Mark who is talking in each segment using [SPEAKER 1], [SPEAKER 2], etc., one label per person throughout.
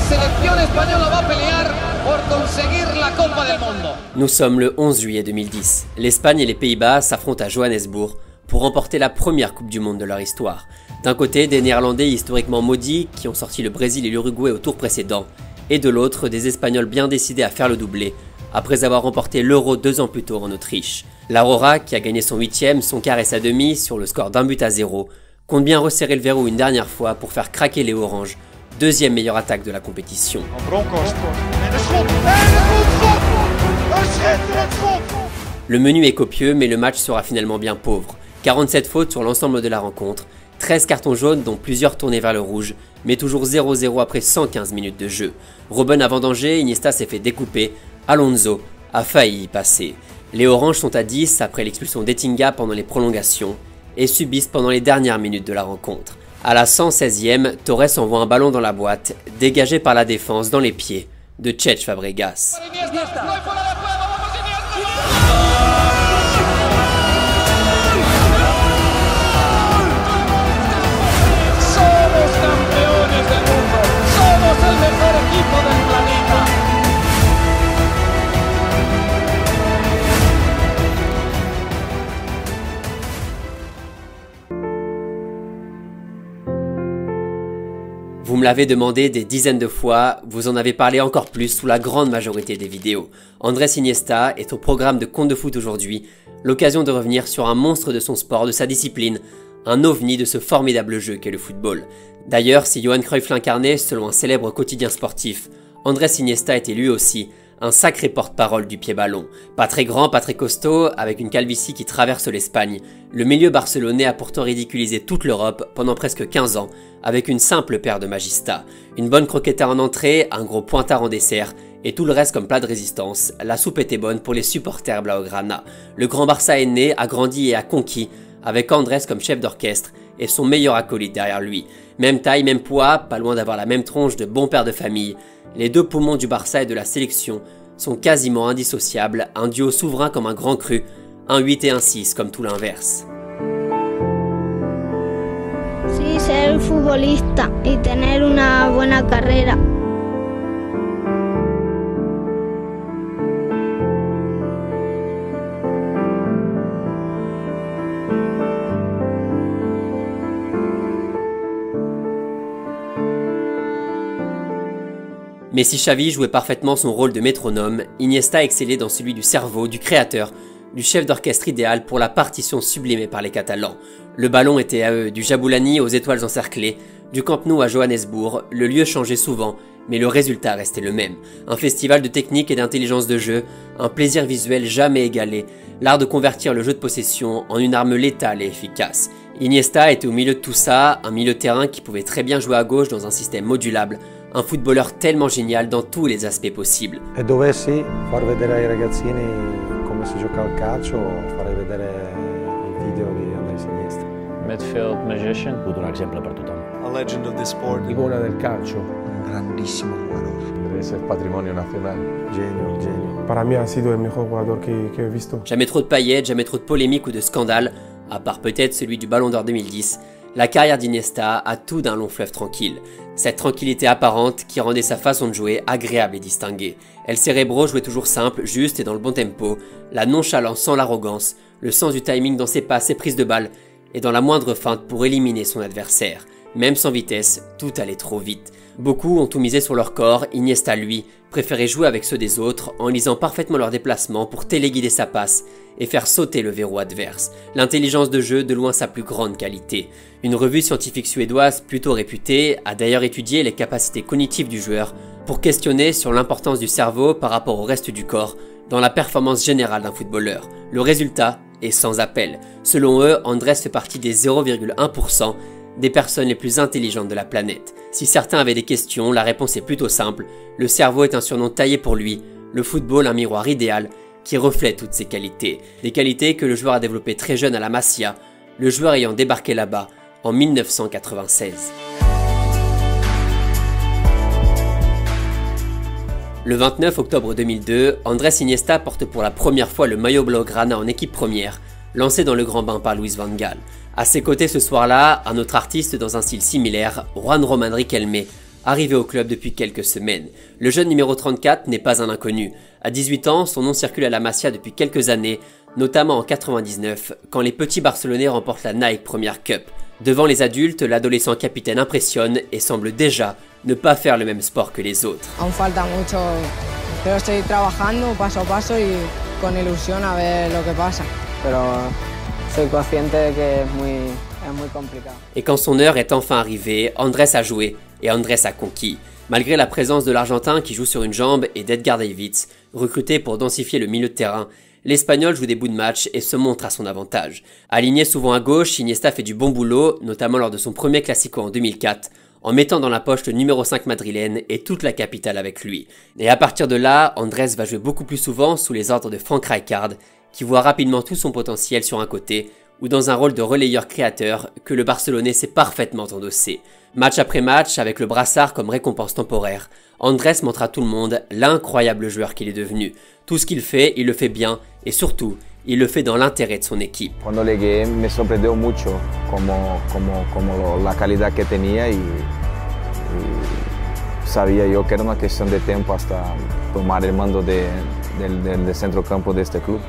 [SPEAKER 1] selección española va a pelear por conseguir la Copa del Mundo.
[SPEAKER 2] Nous sommes le 11 juillet 2010. L'Espagne et les Pays-Bas s'affrontent à Johannesburg pour remporter la première Coupe du Monde de leur histoire. D'un côté, des Néerlandais historiquement maudits qui ont sorti le Brésil et l'Uruguay au tour précédent, et de l'autre, des Espagnols bien décidés à faire le doublé, après avoir remporté l'Euro 2 ans plus tôt en Autriche. L'Aurora, qui a gagné son 8e, son quart et sa demi sur le score d'1-0, compte bien resserrer le verrou une dernière fois pour faire craquer les Oranges, deuxième meilleure attaque de la compétition. Le menu est copieux, mais le match sera finalement bien pauvre. 47 fautes sur l'ensemble de la rencontre, 13 cartons jaunes dont plusieurs tournés vers le rouge, mais toujours 0-0 après 115 minutes de jeu. Robben a vendangé, Iniesta s'est fait découper, Alonso a failli y passer. Les Oranges sont à 10 après l'expulsion d'Ettinga pendant les prolongations et subissent pendant les dernières minutes de la rencontre. À la 116e, Torres envoie un ballon dans la boîte, dégagé par la défense dans les pieds de Cesc Fabregas. Vous me l'avez demandé des dizaines de fois, vous en avez parlé encore plus sous la grande majorité des vidéos. Andrés Iniesta est au programme de Contes de foot aujourd'hui, l'occasion de revenir sur un monstre de son sport, de sa discipline, un ovni de ce formidable jeu qu'est le football. D'ailleurs, si Johan Cruyff l'incarnait selon un célèbre quotidien sportif, Andrés Iniesta était lui aussi un sacré porte-parole du pied-ballon. Pas très grand, pas très costaud, avec une calvitie qui traverse l'Espagne, le milieu barcelonais a pourtant ridiculisé toute l'Europe pendant presque 15 ans, avec une simple paire de magistas. Une bonne croqueta en entrée, un gros pointard en dessert, et tout le reste comme plat de résistance, la soupe était bonne pour les supporters blaugrana. Le grand Barça est né, a grandi et a conquis, avec Andrés comme chef d'orchestre, et son meilleur acolyte derrière lui. Même taille, même poids, pas loin d'avoir la même tronche de bon père de famille, les deux poumons du Barça et de la sélection sont quasiment indissociables, un duo souverain comme un grand cru, un 8 et un 6 comme tout l'inverse.
[SPEAKER 3] Sí, ser futbolista y tener una buena carrera.
[SPEAKER 2] Mais si Xavi jouait parfaitement son rôle de métronome, Iniesta excellait dans celui du cerveau, du créateur, du chef d'orchestre idéal pour la partition sublimée par les Catalans. Le ballon était à eux, du Jabulani aux étoiles encerclées, du Camp Nou à Johannesburg, le lieu changeait souvent, mais le résultat restait le même. Un festival de technique et d'intelligence de jeu, un plaisir visuel jamais égalé, l'art de convertir le jeu de possession en une arme létale et efficace. Iniesta était au milieu de tout ça, un milieu de terrain qui pouvait très bien jouer à gauche dans un système modulable, un footballeur tellement génial dans tous les aspects possibles.
[SPEAKER 4] E dovessi far vedere ai ragazzini come si gioca al calcio, farei vedere il video di Andrés Iniesta.
[SPEAKER 5] Midfield magician.
[SPEAKER 6] Un exemple per tothom.
[SPEAKER 7] A legend of the sport.
[SPEAKER 4] Icona del calcio.
[SPEAKER 7] Un grandissimo jugador.
[SPEAKER 4] Debe ser patrimonio nacional. Genio, genio. Para mí ha sido el mejor jugador que he visto.
[SPEAKER 2] Jamais trop de paillettes, jamais trop de polémiques ou de scandales, à part peut-être celui du Ballon d'Or 2010. La carrière d'Iniesta a tout d'un long fleuve tranquille. Cette tranquillité apparente qui rendait sa façon de jouer agréable et distinguée. El Cerebro jouait toujours simple, juste et dans le bon tempo, la nonchalance sans l'arrogance, le sens du timing dans ses passes, ses prises de balles, et dans la moindre feinte pour éliminer son adversaire. Même sans vitesse, tout allait trop vite. Beaucoup ont tout misé sur leur corps, Iniesta lui, préférait jouer avec ceux des autres en lisant parfaitement leurs déplacements pour téléguider sa passe et faire sauter le verrou adverse. L'intelligence de jeu de loin sa plus grande qualité. Une revue scientifique suédoise plutôt réputée a d'ailleurs étudié les capacités cognitives du joueur pour questionner sur l'importance du cerveau par rapport au reste du corps dans la performance générale d'un footballeur. Le résultat est sans appel. Selon eux, Andrés fait partie des 0,1% des personnes les plus intelligentes de la planète. Si certains avaient des questions, la réponse est plutôt simple. Le cerveau est un surnom taillé pour lui, le football un miroir idéal qui reflète toutes ses qualités. Des qualités que le joueur a développées très jeune à la Masia, le joueur ayant débarqué là-bas en 1996. Le 29 octobre 2002, Andrés Iniesta porte pour la première fois le maillot blaugrana en équipe première, lancé dans le grand bain par Luis van Gaal. À ses côtés ce soir-là, un autre artiste dans un style similaire, Juan Román Riquelme, arrivé au club depuis quelques semaines. Le jeune numéro 34 n'est pas un inconnu. À 18 ans, son nom circule à la Masia depuis quelques années, notamment en 99, quand les petits Barcelonais remportent la Nike Premier Cup. Devant les adultes, l'adolescent capitaine impressionne et semble déjà ne pas faire le même sport que les autres.
[SPEAKER 6] Aún falta mucho, pero estoy trabajando paso a paso y con ilusión a ver lo que pasa. Pero soy consciente de que es muy complicado.
[SPEAKER 2] Et quand son heure est enfin arrivée, Andrés a joué et Andrés a conquis. Malgré la présence de l'Argentin qui joue sur une jambe et d'Edgar Davids, recruté pour densifier le milieu de terrain, l'Espagnol joue des bouts de match et se montre à son avantage. Aligné souvent à gauche, Iniesta fait du bon boulot, notamment lors de son premier Classico en 2004, en mettant dans la poche le numéro 5 madrilène et toute la capitale avec lui. Et à partir de là, Andrés va jouer beaucoup plus souvent sous les ordres de Frank Rijkaard, qui voit rapidement tout son potentiel sur un côté, ou dans un rôle de relayeur créateur que le Barcelonais sait parfaitement endosser. Match après match, avec le brassard comme récompense temporaire, Andrés montre à tout le monde l'incroyable joueur qu'il est devenu. Tout ce qu'il fait, il le fait bien, et surtout, il le fait dans l'intérêt de son équipe.
[SPEAKER 8] Cuando llegué me sorprendió mucho como la calidad que tenía y sabía yo que era una cuestión de tiempo hasta tomar el mando del centrocampo de este club.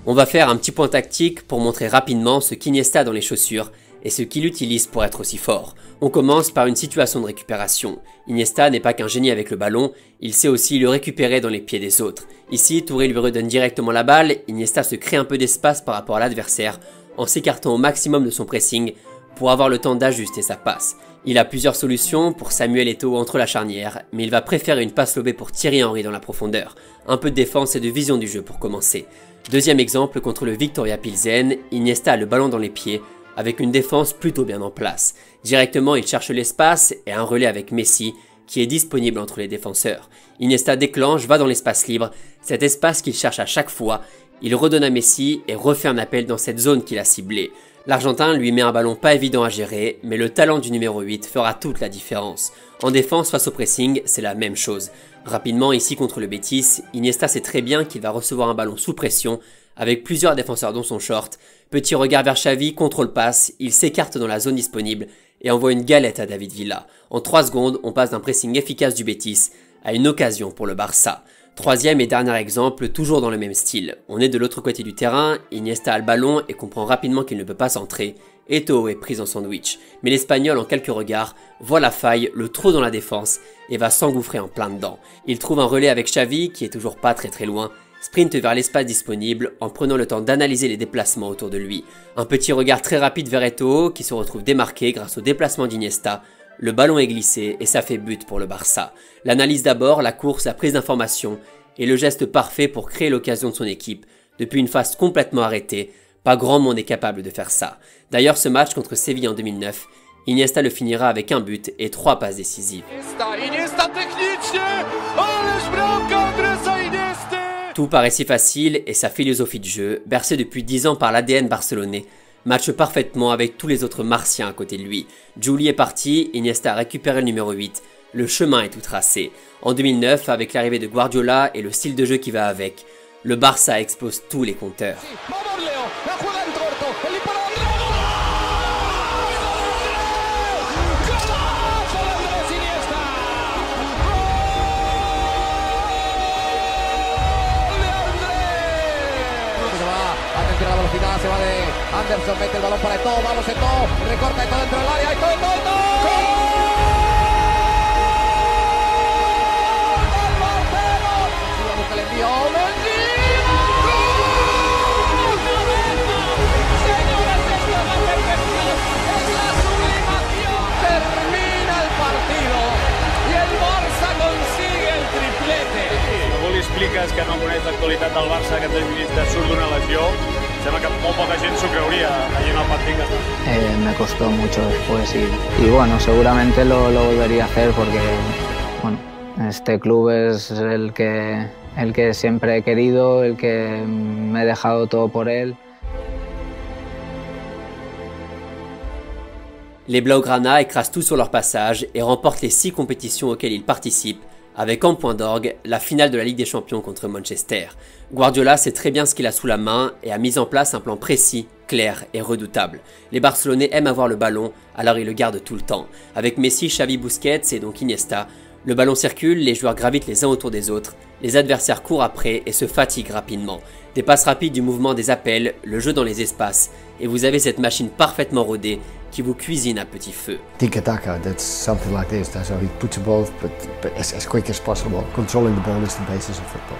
[SPEAKER 2] On va faire un petit point tactique pour montrer rapidement ce qu'Iniesta a dans les chaussures et ce qu'il utilise pour être aussi fort. On commence par une situation de récupération. Iniesta n'est pas qu'un génie avec le ballon, il sait aussi le récupérer dans les pieds des autres. Ici, Touré lui redonne directement la balle, Iniesta se crée un peu d'espace par rapport à l'adversaire en s'écartant au maximum de son pressing pour avoir le temps d'ajuster sa passe. Il a plusieurs solutions pour Samuel Eto'o entre la charnière, mais il va préférer une passe lobée pour Thierry Henry dans la profondeur. Un peu de défense et de vision du jeu pour commencer. Deuxième exemple, contre le Victoria Pilsen, Iniesta a le ballon dans les pieds, avec une défense plutôt bien en place. Directement, il cherche l'espace et un relais avec Messi, qui est disponible entre les défenseurs. Iniesta déclenche, va dans l'espace libre, cet espace qu'il cherche à chaque fois, il redonne à Messi et refait un appel dans cette zone qu'il a ciblée. L'Argentin lui met un ballon pas évident à gérer, mais le talent du numéro 8 fera toute la différence. En défense face au pressing, c'est la même chose. Rapidement, ici contre le Betis, Iniesta sait très bien qu'il va recevoir un ballon sous pression, avec plusieurs défenseurs dans son short. Petit regard vers Xavi, contrôle passe, il s'écarte dans la zone disponible et envoie une galette à David Villa. En 3 secondes, on passe d'un pressing efficace du Betis à une occasion pour le Barça. Troisième et dernier exemple, toujours dans le même style. On est de l'autre côté du terrain, Iniesta a le ballon et comprend rapidement qu'il ne peut pas centrer. Eto'o est pris en sandwich. Mais l'Espagnol, en quelques regards, voit la faille, le trou dans la défense et va s'engouffrer en plein dedans. Il trouve un relais avec Xavi, qui est toujours pas très loin, sprint vers l'espace disponible en prenant le temps d'analyser les déplacements autour de lui. Un petit regard très rapide vers Eto'o qui se retrouve démarqué grâce au déplacement d'Iniesta. Le ballon est glissé et ça fait but pour le Barça. L'analyse d'abord, la course, la prise d'information et le geste parfait pour créer l'occasion de son équipe. Depuis une phase complètement arrêtée, pas grand monde est capable de faire ça. D'ailleurs, ce match contre Séville en 2009, Iniesta le finira avec un but et 3 passes décisives. Tout paraît si facile et sa philosophie de jeu, bercée depuis 10 ans par l'ADN barcelonais, matche parfaitement avec tous les autres martiens à côté de lui. Juli est parti, Iniesta a récupéré le numéro 8, le chemin est tout tracé. En 2009, avec l'arrivée de Guardiola et le style de jeu qui va avec, le Barça explose tous les compteurs.
[SPEAKER 1] La velocidad se va de Anderson, mete el balón para Eto'o, vamos Eto'o, recorta Eto'o dentro del área, Eto'o. Busca el envío, Mendy. Señoras, esto es la perfección, es la sublimación. Termina el partido y el Barça consigue el triplete.
[SPEAKER 5] Algú li expliques que no coneix l'actualitat del Barça, que aquest Iniesta surt d'una lesió, sembla que molt poca gent s'ho creuria allí en el partit que està.
[SPEAKER 6] Me costó mucho después y bueno, seguramente lo volvería a hacer porque bueno, este club es el que siempre he querido, el que me he dejado todo por él.
[SPEAKER 2] Les Blaugrana écrasent tout sur leur passage et remportent les 6 compétitions auxquelles ils participent, avec en point d'orgue la finale de la Ligue des Champions contre Manchester. Guardiola sait très bien ce qu'il a sous la main et a mis en place un plan précis, clair et redoutable. Les Barcelonais aiment avoir le ballon, alors ils le gardent tout le temps. Avec Messi, Xavi, Busquets et donc Iniesta, le ballon circule, les joueurs gravitent les uns autour des autres, les adversaires courent après et se fatiguent rapidement. Des passes rapides, du mouvement des appels, le jeu dans les espaces, et vous avez cette machine parfaitement rodée qui vous cuisine à petit feu.
[SPEAKER 9] Tiki-taka, that's something like this. That's how he puts the ball, but as quick as possible. Controlling the ball is the basis of football.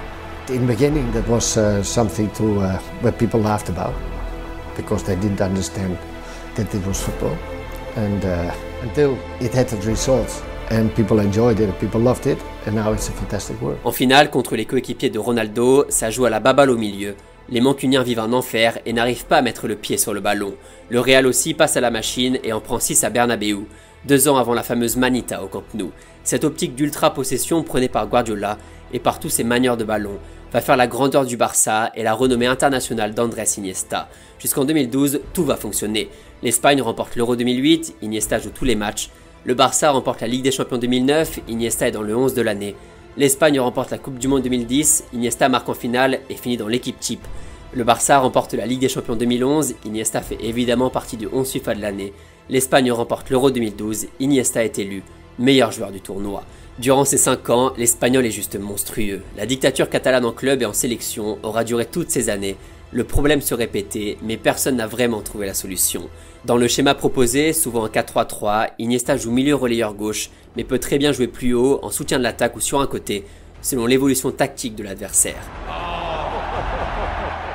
[SPEAKER 9] In the beginning, that was something where people laughed about, because they didn't understand that it was football, and until it had the results. And people enjoyed it, people loved it, and now it's a fantastic work.
[SPEAKER 2] En finale, contre les coéquipiers de Ronaldo, ça joue à la baballe au milieu. Les Mancuniens vivent un enfer et n'arrivent pas à mettre le pied sur le ballon. Le Real aussi passe à la machine et en prend 6 à Bernabéu, 2 ans avant la fameuse Manita au Camp Nou. Cette optique d'ultra-possession prônée par Guardiola et par tous ses manieurs de ballon va faire la grandeur du Barça et la renommée internationale d'Andrés Iniesta. Jusqu'en 2012, tout va fonctionner. L'Espagne remporte l'Euro 2008, Iniesta joue tous les matchs. Le Barça remporte la Ligue des Champions 2009, Iniesta est dans le 11 de l'année. L'Espagne remporte la Coupe du Monde 2010, Iniesta marque en finale et finit dans l'équipe type. Le Barça remporte la Ligue des Champions 2011, Iniesta fait évidemment partie du 11 FIFA de l'année. L'Espagne remporte l'Euro 2012, Iniesta est élu meilleur joueur du tournoi. Durant ces 5 ans, l'Espagnol est juste monstrueux. La dictature catalane en club et en sélection aura duré toutes ces années. Le problème se répétait, mais personne n'a vraiment trouvé la solution. Dans le schéma proposé, souvent en 4-3-3, Iniesta joue milieu relayeur gauche, mais peut très bien jouer plus haut, en soutien de l'attaque ou sur un côté, selon l'évolution tactique de l'adversaire.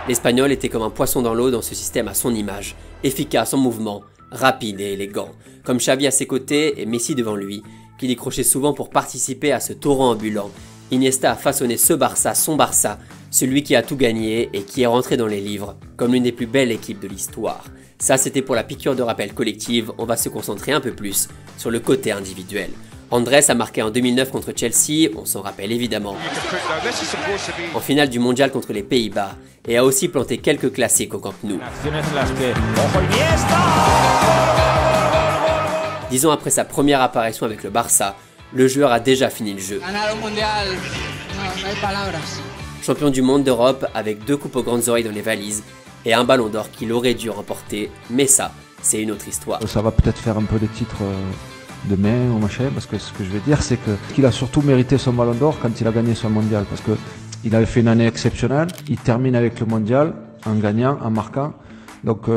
[SPEAKER 2] L'Espagnol était comme un poisson dans l'eau dans ce système à son image, efficace en mouvement, rapide et élégant, comme Xavi à ses côtés et Messi devant lui, qui décrochait souvent pour participer à ce torrent ambulant. Iniesta a façonné ce Barça, son Barça, celui qui a tout gagné et qui est rentré dans les livres comme l'une des plus belles équipes de l'histoire. Ça, c'était pour la piqûre de rappel collective, on va se concentrer un peu plus sur le côté individuel. Andrés a marqué en 2009 contre Chelsea, on s'en rappelle évidemment, en finale du mondial contre les Pays-Bas, et a aussi planté quelques classiques au Camp Nou. 10 ans après sa première apparition avec le Barça, le joueur a déjà fini le jeu. Champion du monde d'Europe avec 2 coupes aux grandes oreilles dans les valises et un ballon d'or qu'il aurait dû remporter, mais ça, c'est une autre histoire.
[SPEAKER 10] Ça va peut-être faire un peu des titres demain ou machin, parce que ce que je veux dire, c'est qu'il a surtout mérité son ballon d'or quand il a gagné son mondial, parce qu'il avait fait une année exceptionnelle, il termine avec le mondial en gagnant, en marquant, donc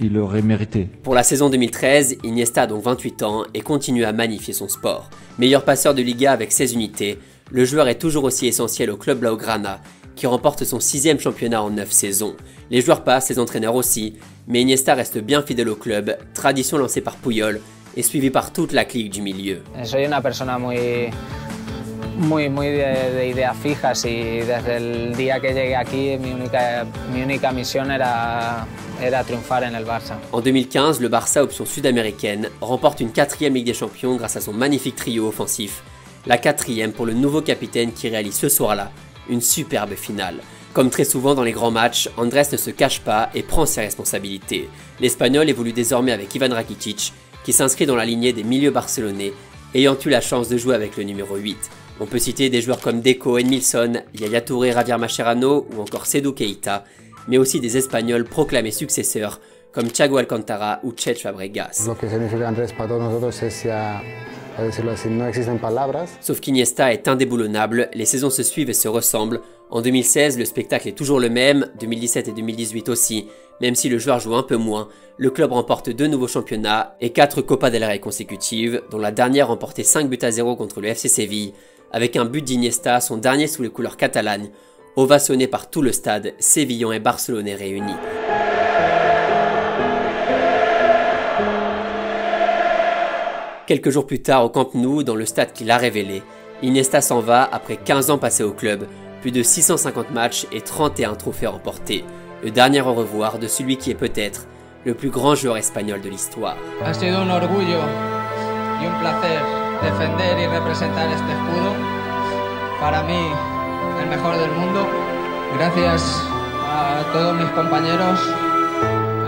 [SPEAKER 10] il l'aurait mérité.
[SPEAKER 2] Pour la saison 2013, Iniesta a donc 28 ans et continue à magnifier son sport. Meilleur passeur de Liga avec 16 unités, le joueur est toujours aussi essentiel au club Blaugrana, qui remporte son 6e championnat en 9 saisons. Les joueurs passent, les entraîneurs aussi, mais Iniesta reste bien fidèle au club, tradition lancée par Puyol et suivie par toute la clique du milieu.
[SPEAKER 6] Soy una persona muy de ideas fijas y desde el día que llegué aquí mi única misión era triunfar en el Barça.
[SPEAKER 2] En 2015, le Barça, option sud-américaine, remporte une 4e Ligue des Champions grâce à son magnifique trio offensif. La 4e pour le nouveau capitaine qui réalise ce soir-là une superbe finale. Comme très souvent dans les grands matchs, Andrés ne se cache pas et prend ses responsabilités. L'Espagnol évolue désormais avec Ivan Rakitic, qui s'inscrit dans la lignée des milieux barcelonais, ayant eu la chance de jouer avec le numéro 8. On peut citer des joueurs comme Deco, Edmilson, Yaya Touré, Javier Mascherano ou encore Sedu Keita, mais aussi des Espagnols proclamés successeurs comme Thiago Alcantara ou Cesc Fabregas.
[SPEAKER 4] Lo que significa Andrés para todos nosotros es ya, a decirlo así, no existen palabras.
[SPEAKER 2] Sauf qu'Iniesta est indéboulonnable, les saisons se suivent et se ressemblent. En 2016, le spectacle est toujours le même, 2017 et 2018 aussi, même si le joueur joue un peu moins. Le club remporte 2 nouveaux championnats et 4 Copa del Rey consécutives, dont la dernière remportée 5-0 contre le FC Séville, avec un but d'Iniesta, son dernier sous les couleurs catalanes, ovationné par tout le stade, sévillan et barcelonais réunis. Quelques jours plus tard au Camp Nou, dans le stade qui l'a révélé, Iniesta s'en va après 15 ans passés au club, plus de 650 matchs et 31 trophées remportés. Le dernier au revoir de celui qui est peut-être le plus grand joueur espagnol de l'histoire.
[SPEAKER 11] Ha sido un orgullo y un placer defender y representar este escudo. Para mí, el mejor del mundo. Gracias a todos mis compañeros,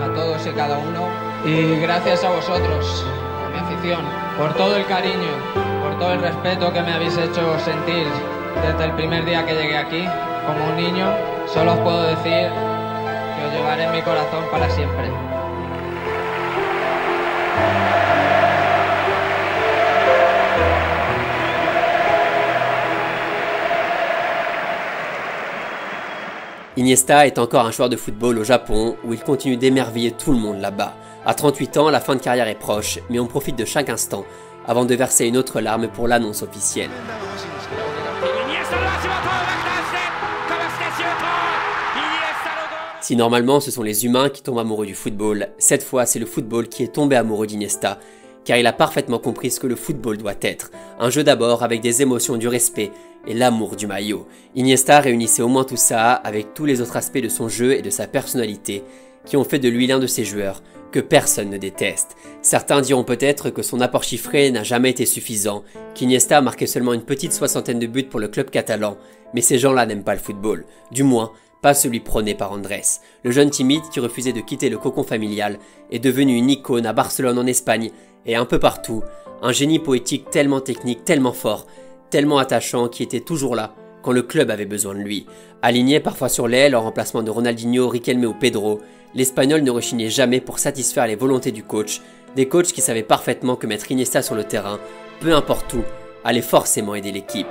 [SPEAKER 11] a todos y cada uno. Y gracias a vosotros, a mi afición, por todo el cariño, por todo el respeto que me habéis hecho sentir desde el primer día que llegué aquí, como un niño, solo os puedo decir que os llevaré en mi corazón para siempre.
[SPEAKER 2] Iniesta est encore un joueur de football au Japon où il continue d'émerveiller tout le monde là-bas. À 38 ans, la fin de carrière est proche, mais on profite de chaque instant avant de verser une autre larme pour l'annonce officielle. Si normalement ce sont les humains qui tombent amoureux du football, cette fois c'est le football qui est tombé amoureux d'Iniesta, car il a parfaitement compris ce que le football doit être. Un jeu d'abord avec des émotions, du respect et l'amour du maillot. Iniesta réunissait au moins tout ça avec tous les autres aspects de son jeu et de sa personnalité qui ont fait de lui l'un de ces joueurs que personne ne déteste. Certains diront peut-être que son apport chiffré n'a jamais été suffisant, qu'Iniesta a marqué seulement une petite 60aine de buts pour le club catalan, mais ces gens-là n'aiment pas le football, du moins pas celui prôné par Andrés. Le jeune timide qui refusait de quitter le cocon familial est devenu une icône à Barcelone en Espagne et un peu partout, un génie poétique tellement technique, tellement fort, tellement attachant qui était toujours là quand le club avait besoin de lui. Aligné parfois sur l'aile en remplacement de Ronaldinho, Riquelme ou Pedro, l'Espagnol ne rechignait jamais pour satisfaire les volontés du coach, des coachs qui savaient parfaitement que mettre Iniesta sur le terrain, peu importe où, allait forcément aider l'équipe.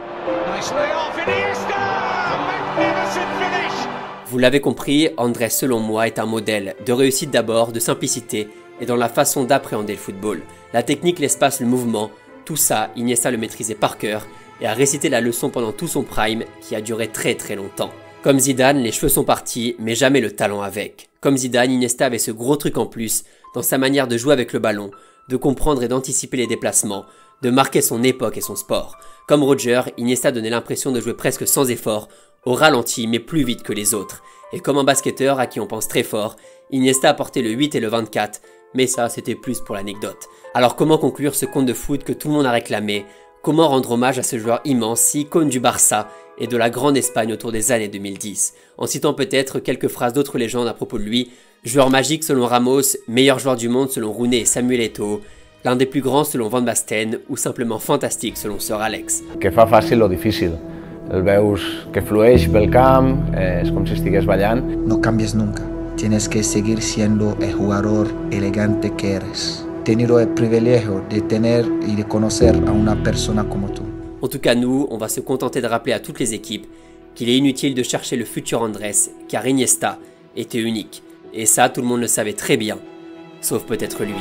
[SPEAKER 2] Vous l'avez compris, Andrés selon moi est un modèle, de réussite d'abord, de simplicité et dans la façon d'appréhender le football. La technique, l'espace, le mouvement, tout ça, Iniesta le maîtrisait par cœur et a récité la leçon pendant tout son prime qui a duré très longtemps. Comme Zidane, les cheveux sont partis, mais jamais le talent avec. Comme Zidane, Iniesta avait ce gros truc en plus dans sa manière de jouer avec le ballon, de comprendre et d'anticiper les déplacements, de marquer son époque et son sport. Comme Roger, Iniesta donnait l'impression de jouer presque sans effort, au ralenti mais plus vite que les autres. Et comme un basketteur à qui on pense très fort, Iniesta apportait le 8 et le 24, mais ça c'était plus pour l'anecdote. Alors comment conclure ce conte de foot que tout le monde a réclamé? Comment rendre hommage à ce joueur immense, icône du Barça et de la grande Espagne autour des années 2010, en citant peut-être quelques phrases d'autres légendes à propos de lui, joueur magique selon Ramos, meilleur joueur du monde selon Rooney et Samuel Eto'o, l'un des plus grands selon Van Basten ou simplement fantastique selon Sir Alex.
[SPEAKER 8] Que fa fàcil o difícil. El veus que flueix pel camp, és com si estigués ballant.
[SPEAKER 7] No cambies nunca. Tienes que seguir siendo el jugador elegante que eres. He tenido el privilegio de tener y de conocer a una persona como tú.
[SPEAKER 2] En tout cas nous, on va se contenter de rappeler à toutes les équipes qu'il est inutile de chercher le futur Andrés, car Iniesta était unique. Et ça, tout le monde le savait très bien, sauf peut-être lui.